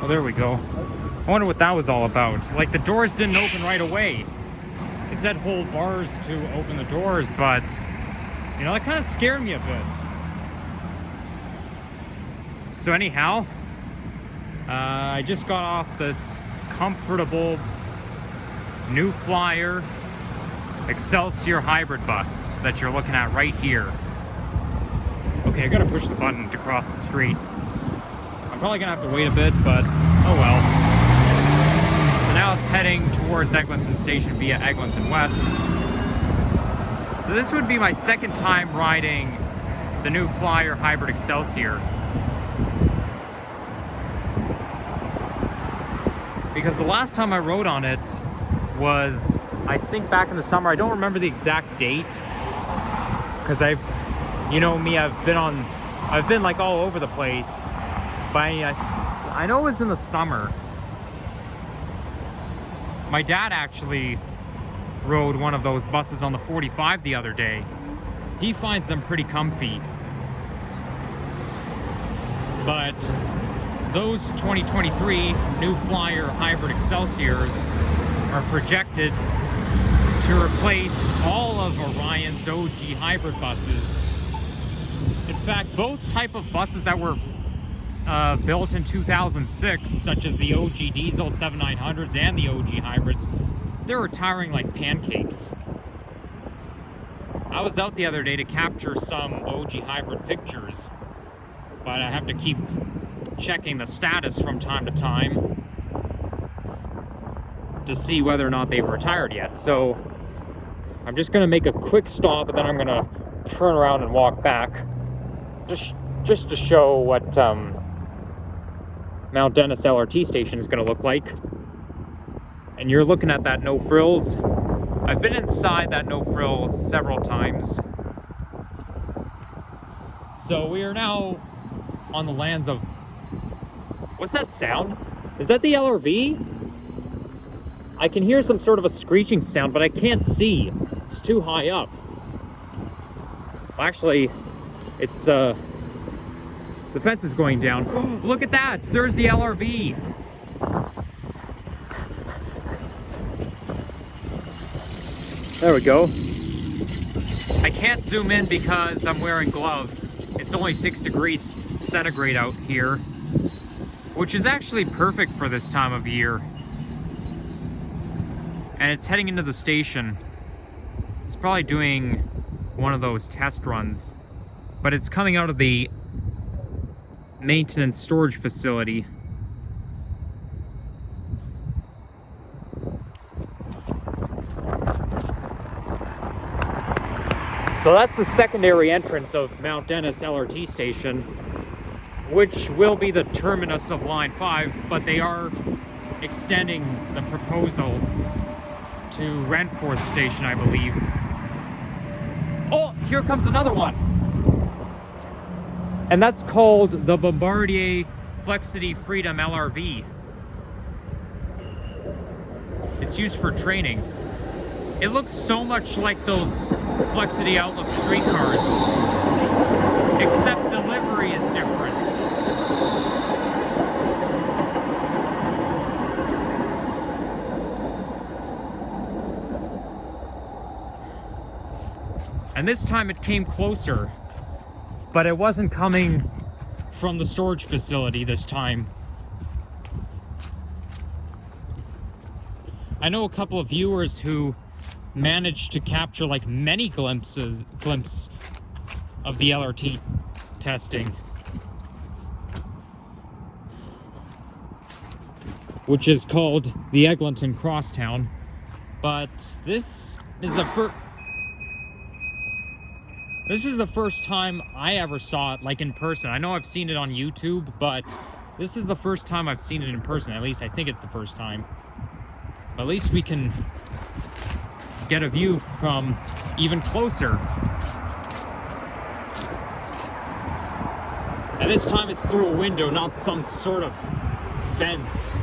there we go. I wonder what that was all about. Like, the doors didn't open right away. It said hold bars to open the doors, but, you know, that kind of scared me a bit. So anyhow, I just got off this comfortable New Flyer Excelsior hybrid bus that you're looking at right here. Okay, I gotta push the button to cross the street. I'm probably gonna have to wait a bit, but oh well. So now it's heading towards Eglinton Station via Eglinton West. So this would be my second time riding the New Flyer hybrid Excelsior. Because the last time I rode on it was, I think, back in the summer. I don't remember the exact date, because you know me, I've been like all over the place. But I know it was in the summer. My dad actually rode one of those buses on the 45 the other day. He finds them pretty comfy. But those 2023 New Flyer hybrid Excelsiors are projected to replace all of Orion's OG hybrid buses. In fact, both type of buses that were built in 2006, such as the OG diesel 7900s and the OG hybrids, they're retiring like pancakes. I was out the other day to capture some OG hybrid pictures, but I have to keep checking the status from time to time to see whether or not they've retired yet. So I'm just going to make a quick stop, and then I'm going to turn around and walk back just to show what Mount Dennis LRT station is going to look like. And you're looking at that no frills. I've been inside that no frills several times. So we are now on the lands of, what's that sound? Is that the LRV? I can hear some sort of a screeching sound, but I can't see. It's too high up. Actually, it's the fence is going down. Look at that! There's the LRV. There we go. I can't zoom in because I'm wearing gloves. It's only 6 degrees centigrade out here, which is actually perfect for this time of year. And it's heading into the station. It's probably doing one of those test runs, but it's coming out of the maintenance storage facility. So that's the secondary entrance of Mount Dennis LRT station, which will be the terminus of Line 5, but they are extending the proposal to Renforth station, I believe. Oh, here comes another one. And that's called the Bombardier Flexity Freedom LRV. It's used for training. It looks so much like those Flexity Outlook streetcars, except the livery is different. And this time it came closer, but it wasn't coming from the storage facility this time. I know a couple of viewers who managed to capture like many glimpses of the LRT testing, which is called the Eglinton Crosstown. But this is the first time I ever saw it like in person. I know I've seen it on YouTube, but this is the first time I've seen it in person. At least I think it's the first time. At least we can get a view from even closer. And this time it's through a window, not some sort of fence.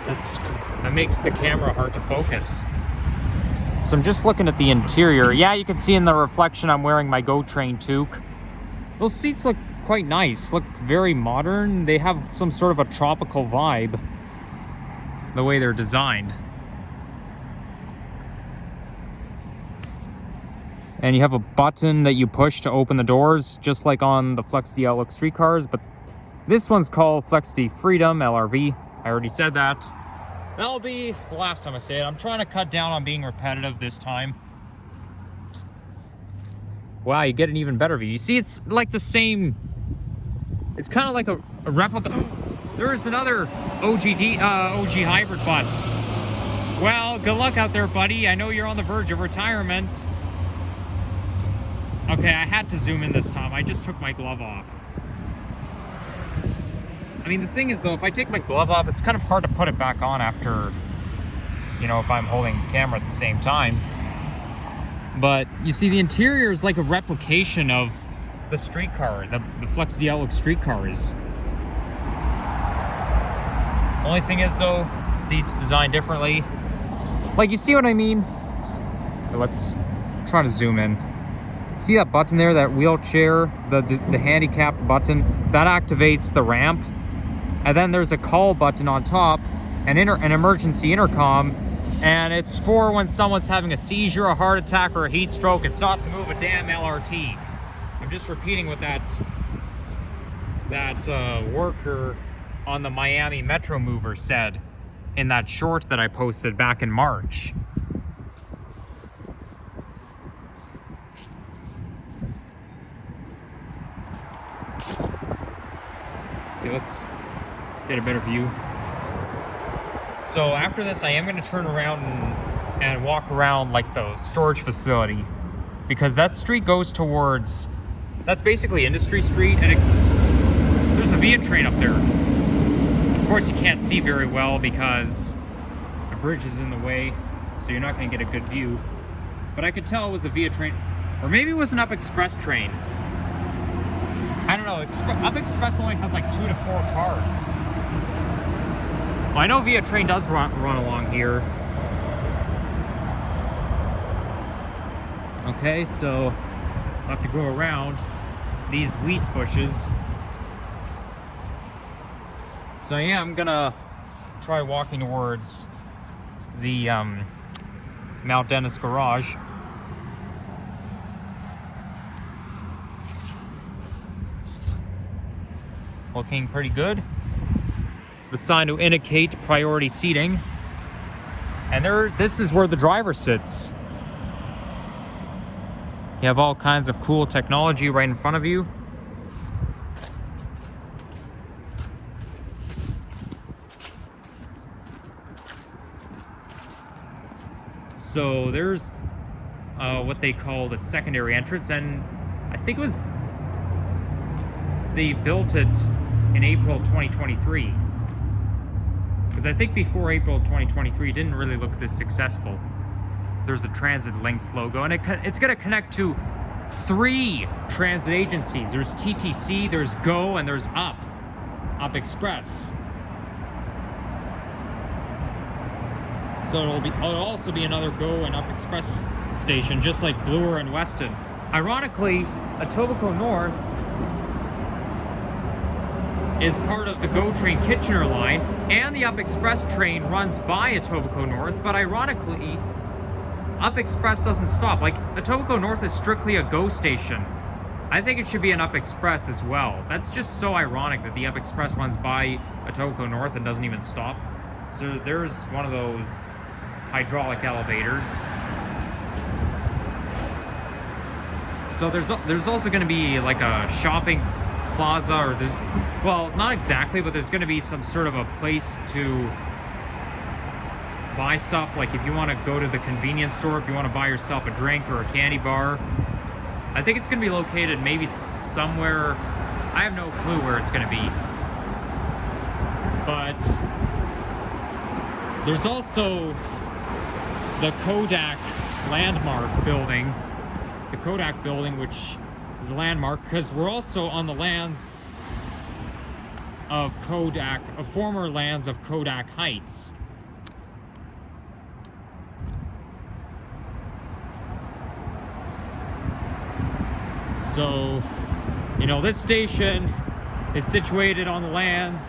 That makes the camera hard to focus. So I'm just looking at the interior. Yeah, you can see in the reflection I'm wearing my Go Train toque. Those seats look quite nice, look very modern. They have some sort of a tropical vibe, the way they're designed. And you have a button that you push to open the doors, just like on the Blvd Outlook streetcars, but this one's called Blvd Freedom LRV. I already said that. That'll be the last time I say it. I'm trying to cut down on being repetitive this time. Wow, you get an even better view. You see, it's like the same, it's kind of like a replica. There's another OG hybrid bus. Well, good luck out there, buddy. I know you're on the verge of retirement. Okay, I had to zoom in this time. I just took my glove off. I mean, the thing is, though, if I take my glove off, it's kind of hard to put it back on after, you know, if I'm holding the camera at the same time. But you see, the interior is like a replication of the streetcar, the Blvd Outlook streetcars. Only thing is, though, seats designed differently. Like, you see what I mean? Let's try to zoom in. See that button there, that wheelchair, the handicapped button? That activates the ramp. And then there's a call button on top, an emergency intercom, and it's for when someone's having a seizure, a heart attack, or a heat stroke. It's not to move a damn LRT. I'm just repeating what that worker on the Miami Metro Mover said in that short that I posted back in March. Okay, let's get a better view. So after this, I am going to turn around and walk around like the storage facility, because that street goes towards, that's basically Industry Street, and there's a via train up there. Of course, you can't see very well because the bridge is in the way, so you're not going to get a good view. But I could tell it was a via train, or maybe it was an Up Express train. I don't know. Up Express only has like 2 to 4 cars. Well, I know Via Train does run along here. Okay, so I'll have to go around these wheat bushes. So yeah, I'm gonna try walking towards the Mount Dennis garage. Looking pretty good. The sign to indicate priority seating. And this is where the driver sits. You have all kinds of cool technology right in front of you. So there's what they call the secondary entrance, and I think it was, they built it in April 2023. Because I think before April 2023, it didn't really look this successful. There's the Transit Links logo, and it's going to connect to 3 transit agencies. There's TTC, there's GO, and there's Up Express. So it'll also be another GO and Up Express station, just like Bloor and Weston. Ironically, Etobicoke North is part of the GO train Kitchener line, and the Up Express train runs by Etobicoke North, but ironically, Up Express doesn't stop. Like, Etobicoke North is strictly a GO station. I think it should be an Up Express as well. That's just so ironic that the Up Express runs by Etobicoke North and doesn't even stop. So there's one of those hydraulic elevators. So there's also going to be like a shopping plaza, or well, not exactly, but there's going to be some sort of a place to buy stuff. Like if you want to go to the convenience store, if you want to buy yourself a drink or a candy bar. I think it's going to be located maybe somewhere, I have no clue where it's going to be. But there's also the Kodak landmark building. The Kodak building, which is a landmark, because we're also on the lands of Kodak, former lands of Kodak Heights. So You know, this station is situated on the lands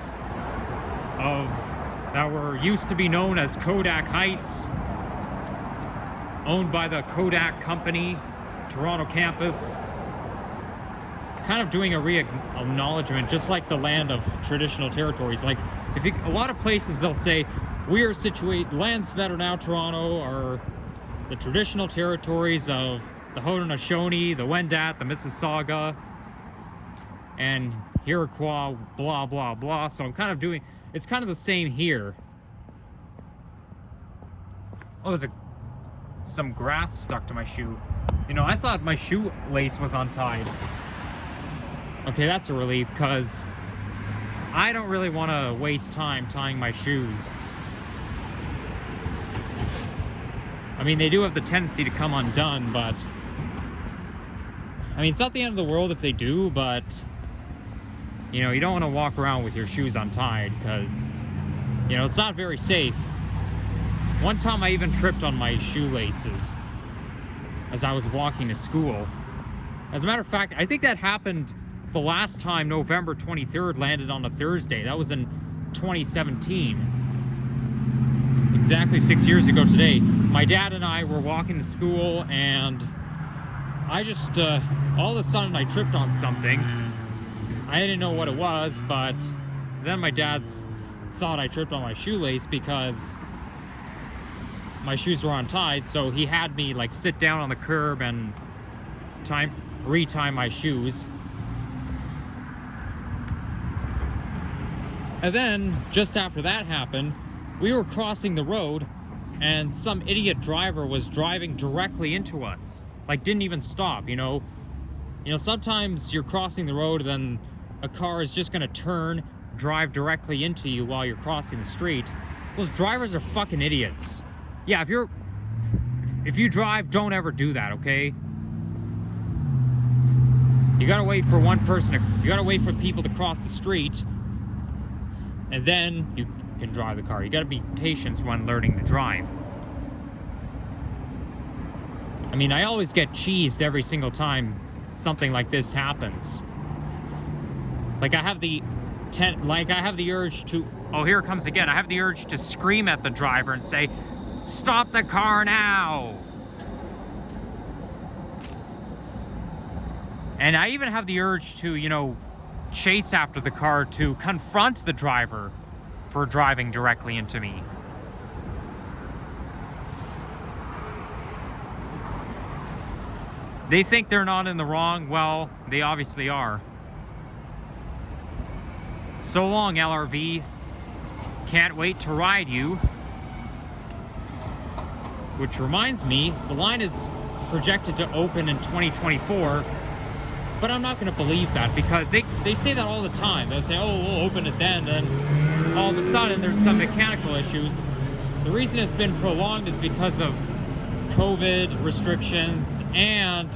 of that were used to be known as Kodak Heights, owned by the Kodak company, Toronto campus. Kind of doing a re-acknowledgement, just like the land of traditional territories. Like, if you, a lot of places they'll say, we are situated, lands that are now Toronto are the traditional territories of the Haudenosaunee, the Wendat, the Mississauga, and Iroquois, blah, blah, blah. So I'm kind of doing, it's kind of the same here. Oh, there's some grass stuck to my shoe. You know, I thought my shoelace was untied. Okay, that's a relief, because I don't really want to waste time tying my shoes. I mean, they do have the tendency to come undone, but I mean, it's not the end of the world if they do, but you know, you don't want to walk around with your shoes untied, because you know, it's not very safe. One time I even tripped on my shoelaces as I was walking to school. As a matter of fact, I think that happened the last time November 23rd landed on a Thursday. That was in 2017. Exactly 6 years ago today. My dad and I were walking to school, and I just, all of a sudden I tripped on something. I didn't know what it was, but then my dad thought I tripped on my shoelace because my shoes were untied, so he had me like sit down on the curb and retie my shoes. And then, just after that happened, we were crossing the road and some idiot driver was driving directly into us. Like, didn't even stop, you know? You know, sometimes you're crossing the road and then a car is just gonna turn, drive directly into you while you're crossing the street. Those drivers are fucking idiots. Yeah, if you drive, don't ever do that, okay? You gotta wait for one person, you gotta wait for people to cross the street, and then you can drive the car. You gotta be patient when learning to drive. I mean, I always get cheesed every single time something like this happens. Like, I have the urge to, oh, here it comes again. I have the urge to scream at the driver and say, "Stop the car now!" And I even have the urge to, you know, chase after the car to confront the driver for driving directly into me. They think they're not in the wrong. Well, they obviously are. So long, LRV. Can't wait to ride you. Which reminds me, the line is projected to open in 2024. But I'm not going to believe that, because they say that all the time. They'll say, oh, we'll open it then, and all of a sudden there's some mechanical issues. The reason it's been prolonged is because of COVID restrictions and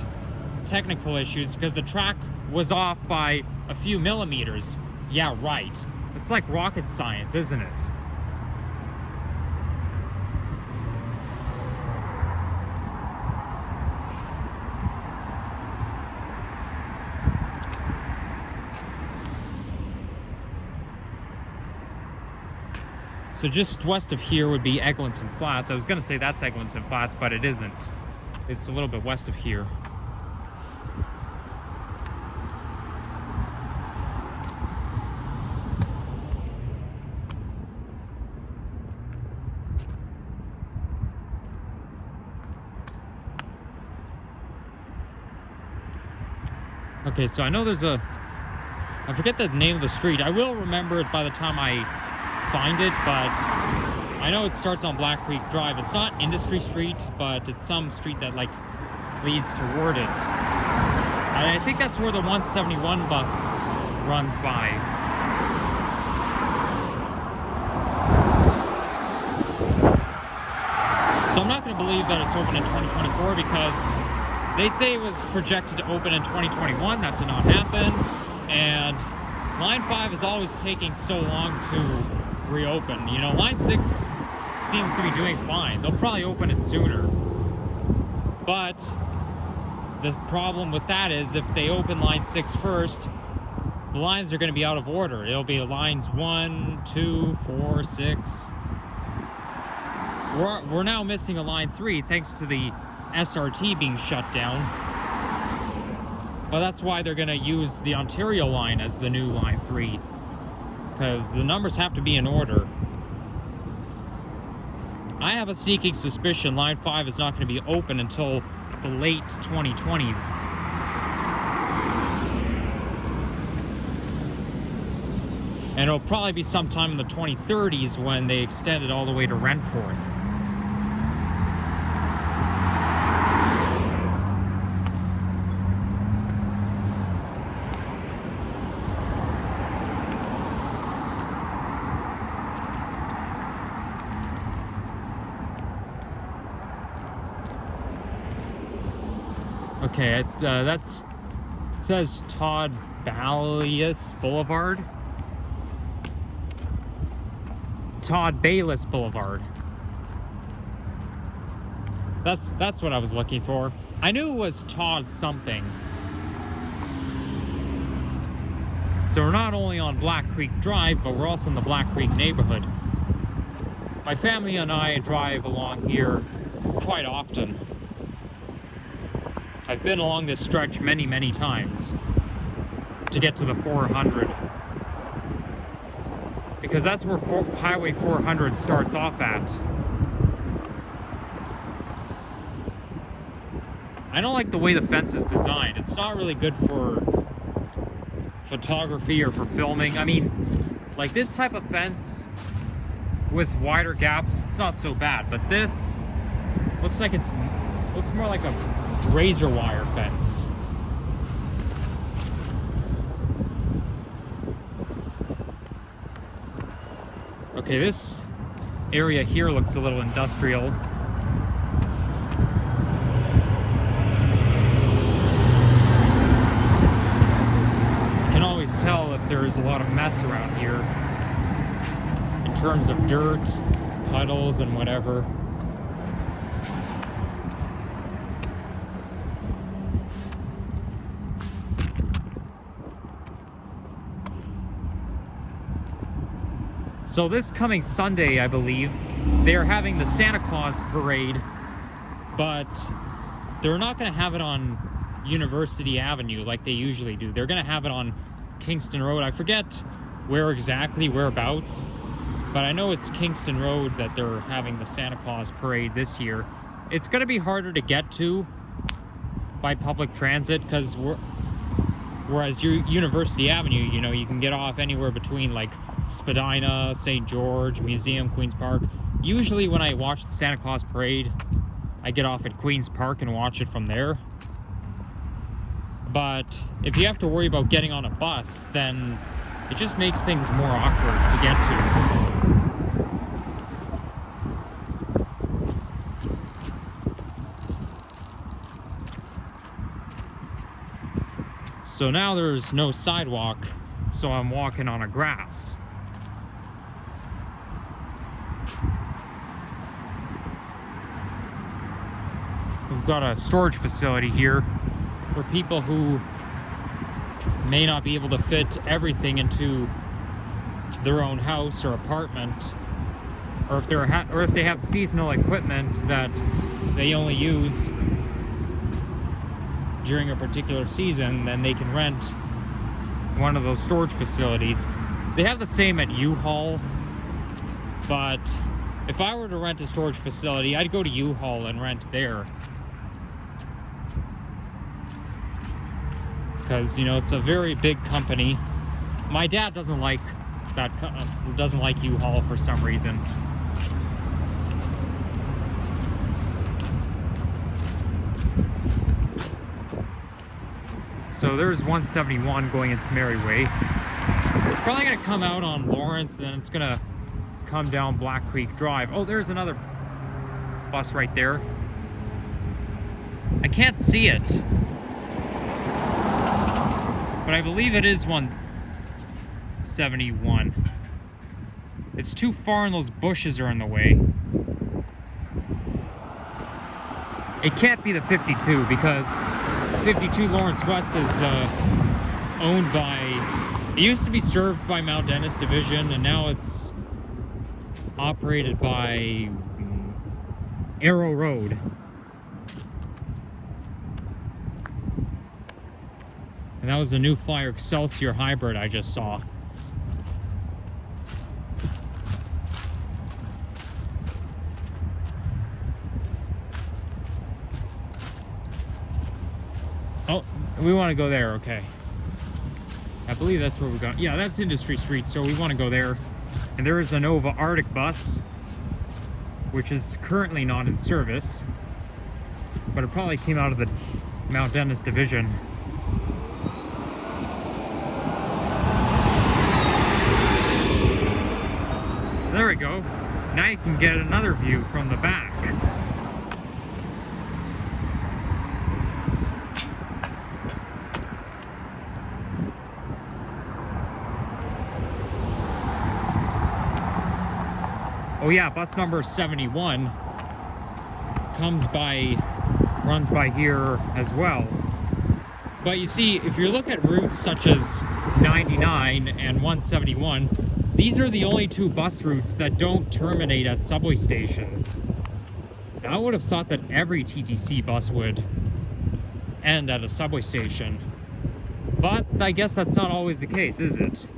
technical issues, because the track was off by a few millimeters. Yeah, right. It's like rocket science, isn't it? So just west of here would be Eglinton Flats. I was going to say that's Eglinton Flats, but it isn't. It's a little bit west of here. Okay, so I know there's I forget the name of the street. I will remember it by the time I find it, but I know it starts on Black Creek Drive. It's not Industry Street, but it's some street that like leads toward it. And I think that's where the 171 bus runs by. So I'm not going to believe that it's open in 2024, because they say it was projected to open in 2021. That did not happen. And Line 5 is always taking so long to reopen. You know, Line 6 seems to be doing fine. They'll probably open it sooner. But the problem with that is if they open line 6 first, the lines are going to be out of order. It'll be lines 1, 2, 4, 6. We're now missing a line 3 thanks to the SRT being shut down. But that's why they're going to use the Ontario line as the new line 3. Because the numbers have to be in order. I have a sneaking suspicion line 5 is not going to be open until the late 2020s. And it'll probably be sometime in the 2030s when they extend it all the way to Renforth. Okay, that's says Todd Baylis Boulevard. Todd Baylis Boulevard. That's what I was looking for. I knew it was Todd something. So we're not only on Black Creek Drive, but we're also in the Black Creek neighborhood. My family and I drive along here quite often. I've been along this stretch many, many times to get to the 400. Because that's where Highway 400 starts off at. I don't like the way the fence is designed. It's not really good for photography or for filming. I mean, like this type of fence with wider gaps, it's not so bad. But this looks like looks more like a razor wire fence. Okay, this area here looks a little industrial. You can always tell if there's a lot of mess around here in terms of dirt, puddles, and whatever. So this coming Sunday, I believe, they are having the Santa Claus parade, but they're not going to have it on University Avenue like they usually do. They're going to have it on Kingston Road. I forget whereabouts, but I know it's Kingston Road that they're having the Santa Claus parade this year. It's going to be harder to get to by public transit because whereas University Avenue, you know, you can get off anywhere between like Spadina, St. George, Museum, Queen's Park. Usually when I watch the Santa Claus parade, I get off at Queen's Park and watch it from there. But if you have to worry about getting on a bus, then it just makes things more awkward to get to. So now there's no sidewalk, so I'm walking on a grass. We've got a storage facility here for people who may not be able to fit everything into their own house or apartment, or if they have seasonal equipment that they only use during a particular season, then they can rent one of those storage facilities. They have the same at U-Haul, but if I were to rent a storage facility, I'd go to U-Haul and rent there. Because, you know, it's a very big company. My dad doesn't like U-Haul for some reason. So there's 171 going its merry way. It's probably going to come out on Lawrence, and then it's going to come down Black Creek Drive. Oh, there's another bus right there. I can't see it, but I believe it is 171. It's too far and those bushes are in the way. It can't be the 52 because 52 Lawrence West is owned by, it used to be served by Mount Dennis Division, and now it's operated by Arrow Road. And that was the new Flyer Excelsior hybrid I just saw. Oh, we want to go there, okay. I believe that's where we're going. Yeah, that's Industry Street, so we want to go there. And there is a Nova Arctic bus, which is currently not in service, but it probably came out of the Mount Dennis Division. There we go. Now you can get another view from the back. Oh yeah, bus number 71 runs by here as well. But you see, if you look at routes such as 99 and 171, these are the only two bus routes that don't terminate at subway stations. Now, I would have thought that every TTC bus would end at a subway station, but I guess that's not always the case, is it?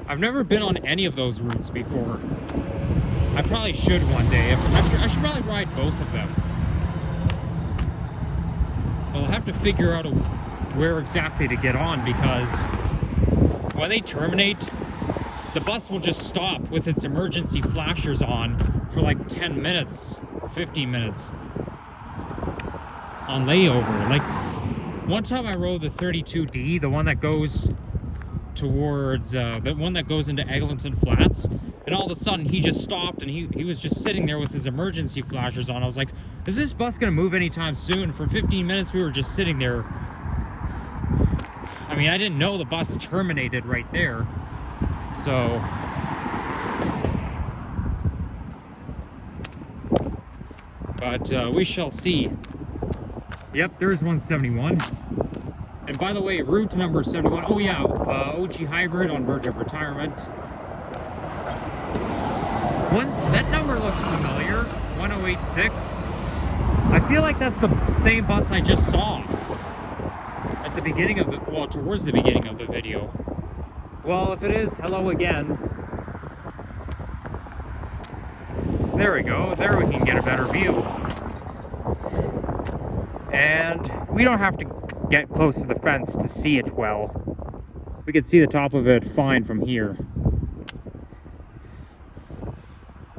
I've never been on any of those routes before. I probably should one day. I should probably ride both of them. I'll have to figure out where exactly to get on, because when they terminate, the bus will just stop with its emergency flashers on for like 10 minutes or 15 minutes on layover. Like, one time I rode the 32D, the one that goes towards the one that goes into Eglinton Flats, and all of a sudden he just stopped, and he was just sitting there with his emergency flashers on. I was like, is this bus gonna move anytime soon? For 15 minutes we were just sitting there. I mean, I didn't know the bus terminated right there, so but we shall see. Yep, there's 171. And by the way, route number 71, oh yeah, OG hybrid on verge of retirement. That number looks familiar, 1086. I feel like that's the same bus I just saw at the beginning of the, well, towards the beginning of the video. Well, if it is, hello again. There we go, there we can get a better view. And we don't have to get close to the fence to see it well. We can see the top of it fine from here.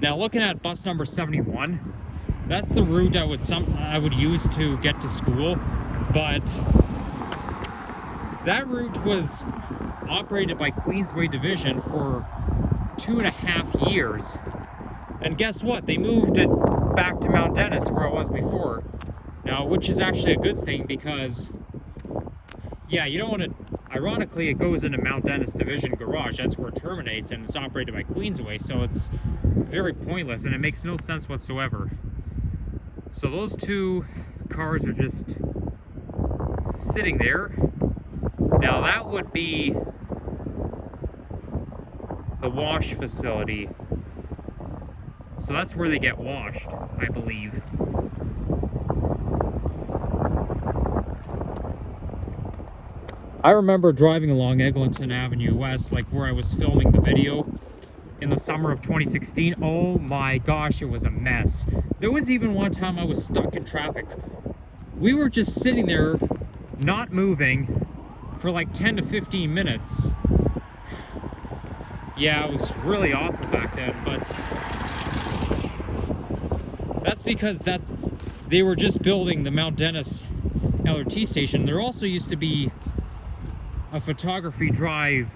Now, looking at bus number 71, that's the route I would use to get to school, but that route was operated by Queensway Division for 2.5 years. And guess what? They moved it back to Mount Dennis, where it was before. Now, which is actually a good thing, because yeah, you don't want to, ironically, it goes into Mount Dennis Division Garage. That's where it terminates, and it's operated by Queensway, so it's very pointless, and it makes no sense whatsoever. So those two cars are just sitting there. Now that would be the wash facility. So that's where they get washed, I believe. I remember driving along Eglinton Avenue West, like where I was filming the video in the summer of 2016. Oh my gosh, it was a mess. There was even one time I was stuck in traffic. We were just sitting there, not moving, for like 10 to 15 minutes. Yeah, it was really awful back then, but that's because they were just building the Mount Dennis LRT station. There also used to be a photography drive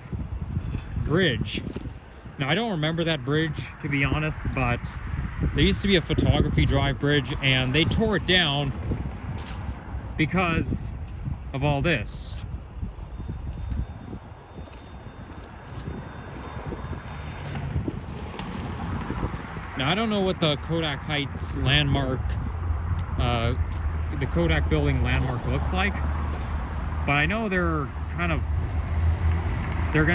bridge. Now, I don't remember that bridge, to be honest, but there used to be a photography drive bridge, and they tore it down because of all this. Now, I don't know what the Kodak Heights landmark the Kodak building landmark looks like. But I know they're gonna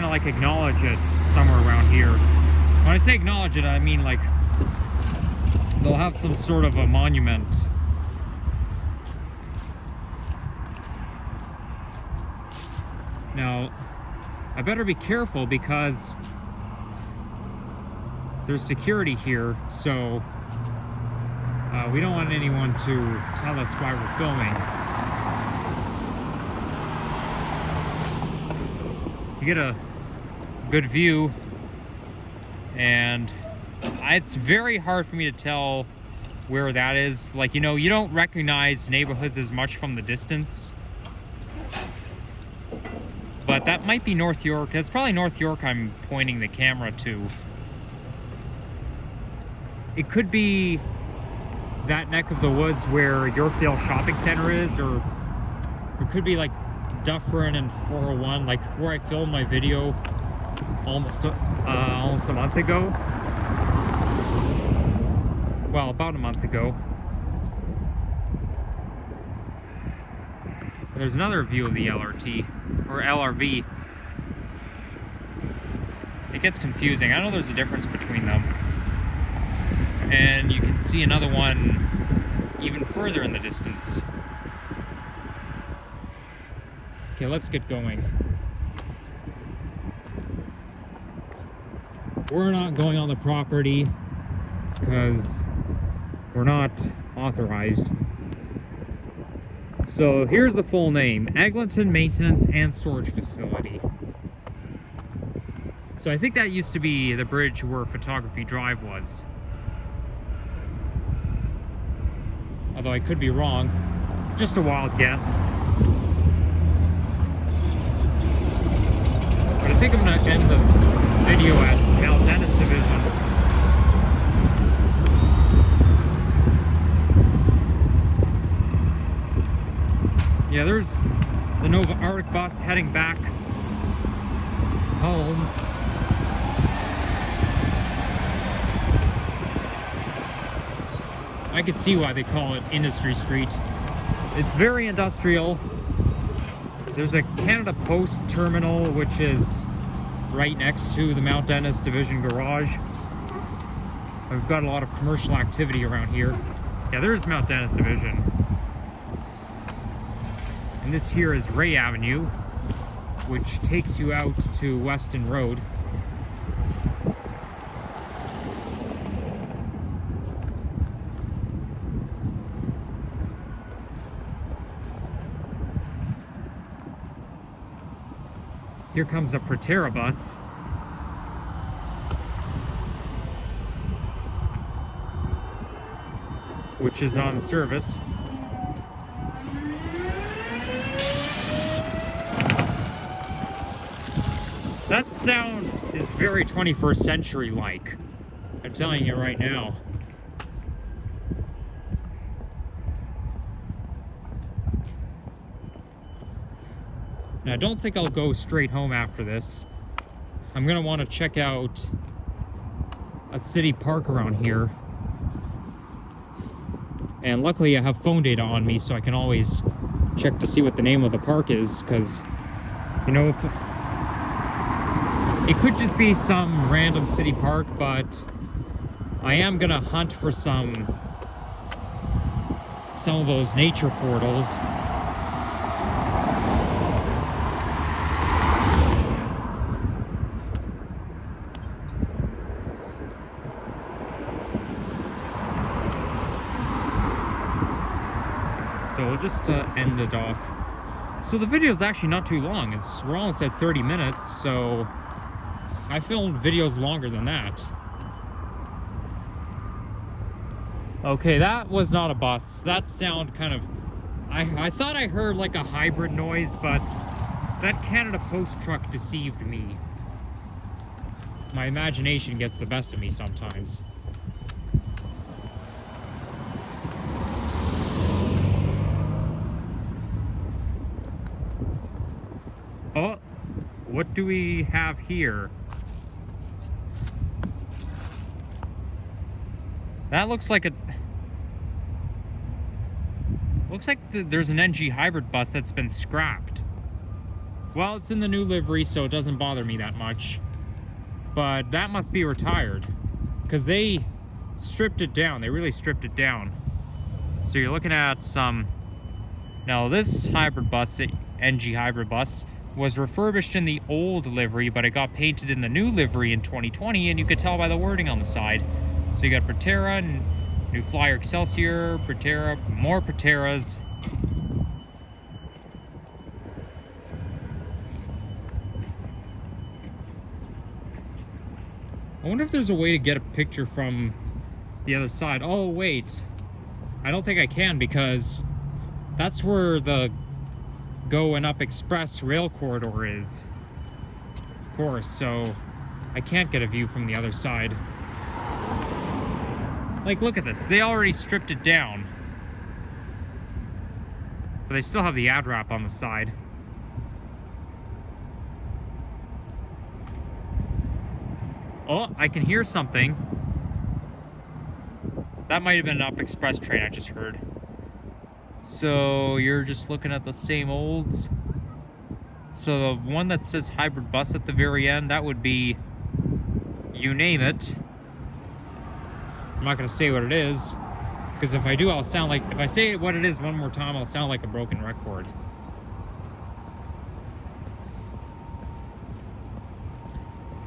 like acknowledge it somewhere around here. When I say acknowledge it, I mean like they'll have some sort of a monument. Now, I better be careful because there's security here, so we don't want anyone to tell us why we're filming. You get a good view, and it's very hard for me to tell where that is. Like, you know, you don't recognize neighborhoods as much from the distance. But that might be North York. It's probably North York I'm pointing the camera to. It could be that neck of the woods where Yorkdale Shopping Center is, or it could be like Dufferin and 401, like where I filmed my video almost a month ago. Well, about a month ago. There's another view of the LRT, or LRV. It gets confusing. I know there's a difference between them. And you can see another one even further in the distance. Okay, let's get going. We're not going on the property because we're not authorized. So here's the full name: Eglinton Maintenance and Storage Facility. So I think that used to be the bridge where Photography Drive was. Although I could be wrong. Just a wild guess. But I think I'm going to end the video at Dennis Division. Yeah, there's the Nova Arctic bus heading back home. I could see why they call it Industry Street. It's very industrial. There's a Canada Post terminal, which is right next to the Mount Dennis Division garage. We've got a lot of commercial activity around here. Yeah, there's Mount Dennis Division. And this here is Ray Avenue, which takes you out to Weston Road. Here comes a Proterra bus. Which is on service. That sound is very 21st century like. I'm telling you right now. Now, I don't think I'll go straight home after this. I'm gonna want to check out a city park around here. And luckily I have phone data on me, so I can always check to see what the name of the park is, because, you know, if it could just be some random city park, but I am gonna hunt for some of those nature portals. So we'll just end it off. So the video is actually not too long. We're almost at 30 minutes, so I filmed videos longer than that. Okay, that was not a bus. That sound kind of... I thought I heard like a hybrid noise, but that Canada Post truck deceived me. My imagination gets the best of me sometimes. Oh, what do we have here? That looks like a... Looks like there's an NG hybrid bus that's been scrapped. Well, it's in the new livery, so it doesn't bother me that much. But that must be retired, because they stripped it down. They really stripped it down. So you're looking at some... Now this hybrid bus, the NG hybrid bus, was refurbished in the old livery, but it got painted in the new livery in 2020, and you could tell by the wording on the side. So you got Proterra, New Flyer Excelsior, Proterra, more Proterras. I wonder if there's a way to get a picture from the other side. Oh, wait. I don't think I can, because that's where the Go and Up Express rail corridor is. Of course, so I can't get a view from the other side. Like, look at this. They already stripped it down. But they still have the ad wrap on the side. Oh, I can hear something. That might have been an Up Express train I just heard. So you're just looking at the same olds. So the one that says hybrid bus at the very end, that would be, you name it. I'm not gonna say what it is, because if I do, I'll sound like, if I say what it is one more time, I'll sound like a broken record.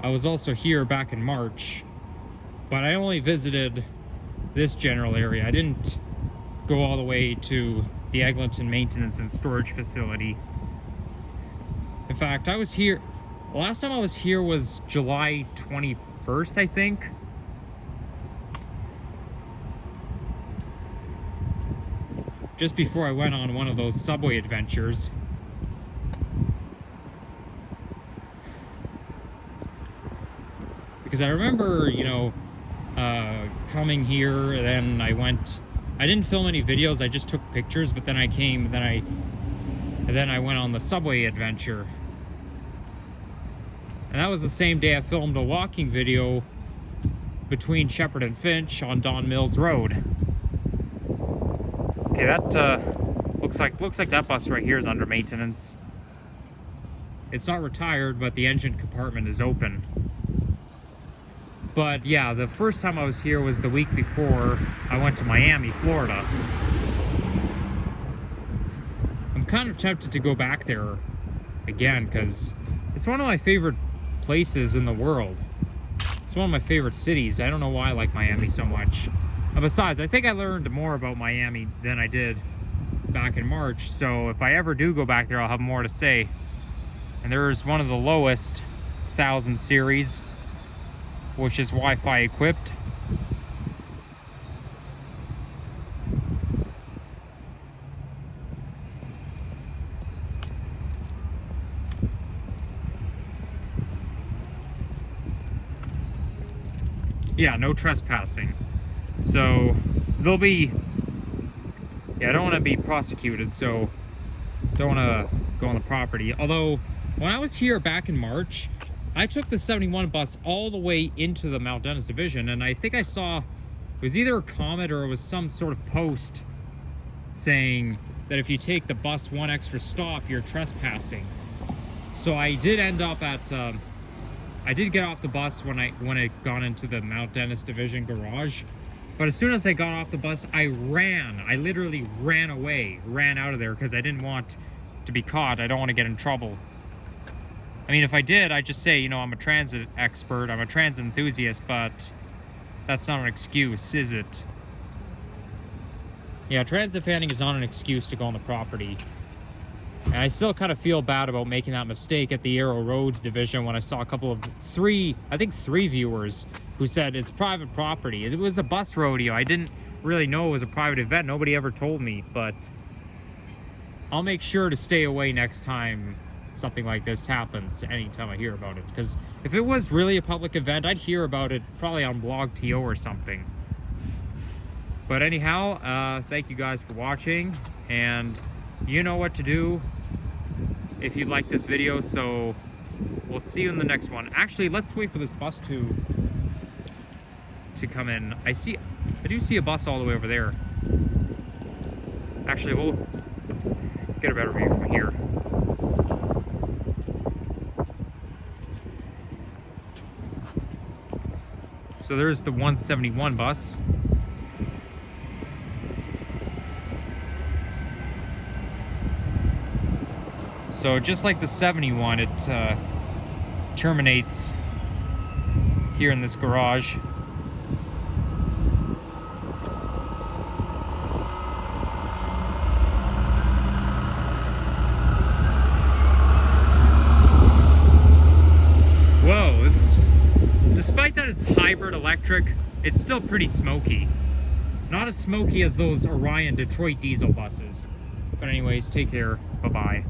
I was also here back in March, but I only visited this general area. I didn't go all the way to the Eglinton Maintenance and Storage Facility. In fact, I was here, the last time I was here was July 21st, I think. Just before I went on one of those subway adventures. Because I remember, you know, coming here, and then I didn't film any videos, I just took pictures, but then I came, and then I went on the subway adventure. And that was the same day I filmed a walking video between Shepherd and Finch on Don Mills Road. Okay, that looks like that bus right here is under maintenance. It's not retired, but the engine compartment is open. But yeah, the first time I was here was the week before I went to Miami, Florida. I'm kind of tempted to go back there again, because it's one of my favorite places in the world. It's one of my favorite cities. I don't know why I like Miami so much. And besides, I think I learned more about Miami than I did back in March, so if I ever do go back there, I'll have more to say. And there's one of the lowest 1000 series, which is Wi-Fi equipped. Yeah, no trespassing. So they'll be, yeah, I don't want to be prosecuted, so don't want to go on the property. Although when I was here back in March, I took the 71 bus all the way into the Mount Dennis division, and I think I saw, it was either a comment or it was some sort of post saying that if you take the bus one extra stop, you're trespassing. So I did end up at, I did get off the bus when I got into the Mount Dennis division garage. But as soon as I got off the bus, I literally ran away, ran out of there, because I didn't want to be caught. I don't want to get in trouble. I mean, if I did, I'd just say, you know, I'm a transit expert, I'm a transit enthusiast, but that's not an excuse, is it? Yeah, transit fanning is not an excuse to go on the property. And I still kind of feel bad about making that mistake at the Arrow Road division when I saw a couple of three viewers who said it's private property. It was a bus rodeo. I didn't really know it was a private event. Nobody ever told me, but I'll make sure to stay away next time something like this happens, anytime I hear about it. Because if it was really a public event, I'd hear about it probably on BlogTO or something. But anyhow, thank you guys for watching, and you know what to do if you like this video, so we'll see you in the next one. Actually, let's wait for this bus to come in. I do see a bus all the way over there. Actually, we'll get a better view from here. So there's the 171 bus. So just like the 71, it terminates here in this garage. Whoa, despite that it's hybrid electric, it's still pretty smoky. Not as smoky as those Orion Detroit diesel buses. But anyways, take care. Bye-bye.